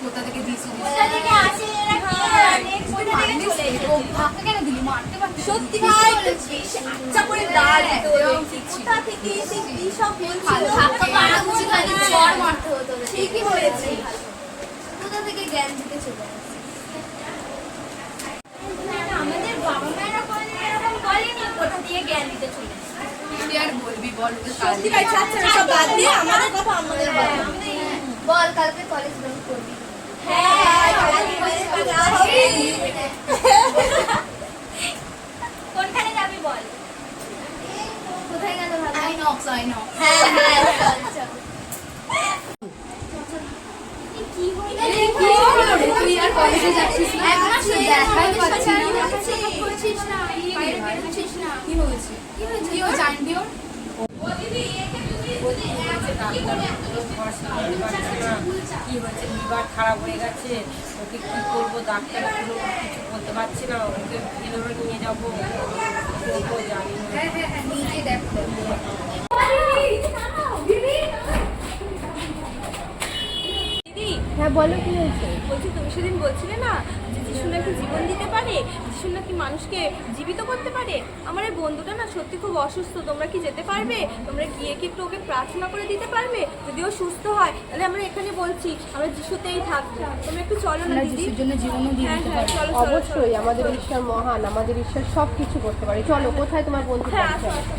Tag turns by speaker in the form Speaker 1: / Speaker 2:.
Speaker 1: কোথা থেকে দিয়েছি
Speaker 2: কোথা থেকে আসে এরা কি জানে কোথা থেকে চলে এসেছে
Speaker 1: ও ভাগটা কেন দিলি মারতে পারতি
Speaker 2: সত্যি ভাই আচ্ছা করে দাঁড় দিতে হলো কোথা থেকে এসে কি সব বলছিল
Speaker 1: ধাক্কা মারা উচিত হয়নি চড় মারতে হতো
Speaker 2: ঠিকই হয়েছে কোথা থেকে জ্ঞান দিতে চলে আসে আমাদের বাবা মায়েরা কোনোদিন এরকম বলেনি কোথা দিয়ে জ্ঞান দিতে চলে আসে
Speaker 1: তুই আর বলবি বল
Speaker 2: সত্যি ভাই ছাড়ছে সব বাদ দিয়ে আমাদের কথা আমাদের বল কালকে কলেজ জয়েন করবি হ্যাঁ কালকে কলেজ কোনখানে যাবি বল কোথায় গেল ভালো
Speaker 1: আই নো
Speaker 2: হ্যাঁ হ্যাঁ চল চল কি হইলো
Speaker 1: তুই আর কলেজে যাচ্ছিস না
Speaker 2: এক মাস হয়ে গেল
Speaker 1: দেখাই পাচ্ছি না
Speaker 2: করছিস না বাইরে বেরোচ্ছিস না
Speaker 1: কি হয়েছে কি ও জানবি ওর
Speaker 3: কি হয়েছে লিভার খারাপ হয়ে গেছে ওকে কি করবো ডাক্তার কোনো কিছু বলতে পারছি না ওকে ভেলোরে নিয়ে যাবো জানি না
Speaker 1: নিজে দেখো
Speaker 4: দিদি
Speaker 5: হ্যাঁ বলো কি হয়েছে?
Speaker 4: বলছি তুমি সেদিন বলছিলে না যে যিশু নাকি জীবন দিতে পারে, যিশু নাকি মানুষকে জীবিত করতে পারে। আমার এই বন্ধুটা না সত্যি খুব অসুস্থ, তোমরা কি যেতে পারবে? তোমরা গিয়ে কি একটু ওকে প্রার্থনা করে দিতে পারবে? যদি ও সুস্থ হয় তাহলে আমরা এখানে বলছি আমরা যিশুতেই থাকবো, তোমরা একটু চলো না দিদি।
Speaker 1: যিশুর জন্য জীবনও দিয়ে
Speaker 4: হ্যাঁ
Speaker 1: দিতে
Speaker 4: হ্যাঁ
Speaker 1: পারি
Speaker 4: চলো চলো
Speaker 5: অবশ্যই আমাদের ঈশ্বর মহান, আমাদের ঈশ্বর সব কিছু করতে পারে। চলো, কোথায় তোমার বন্ধু?
Speaker 4: হ্যাঁ আসো আসো।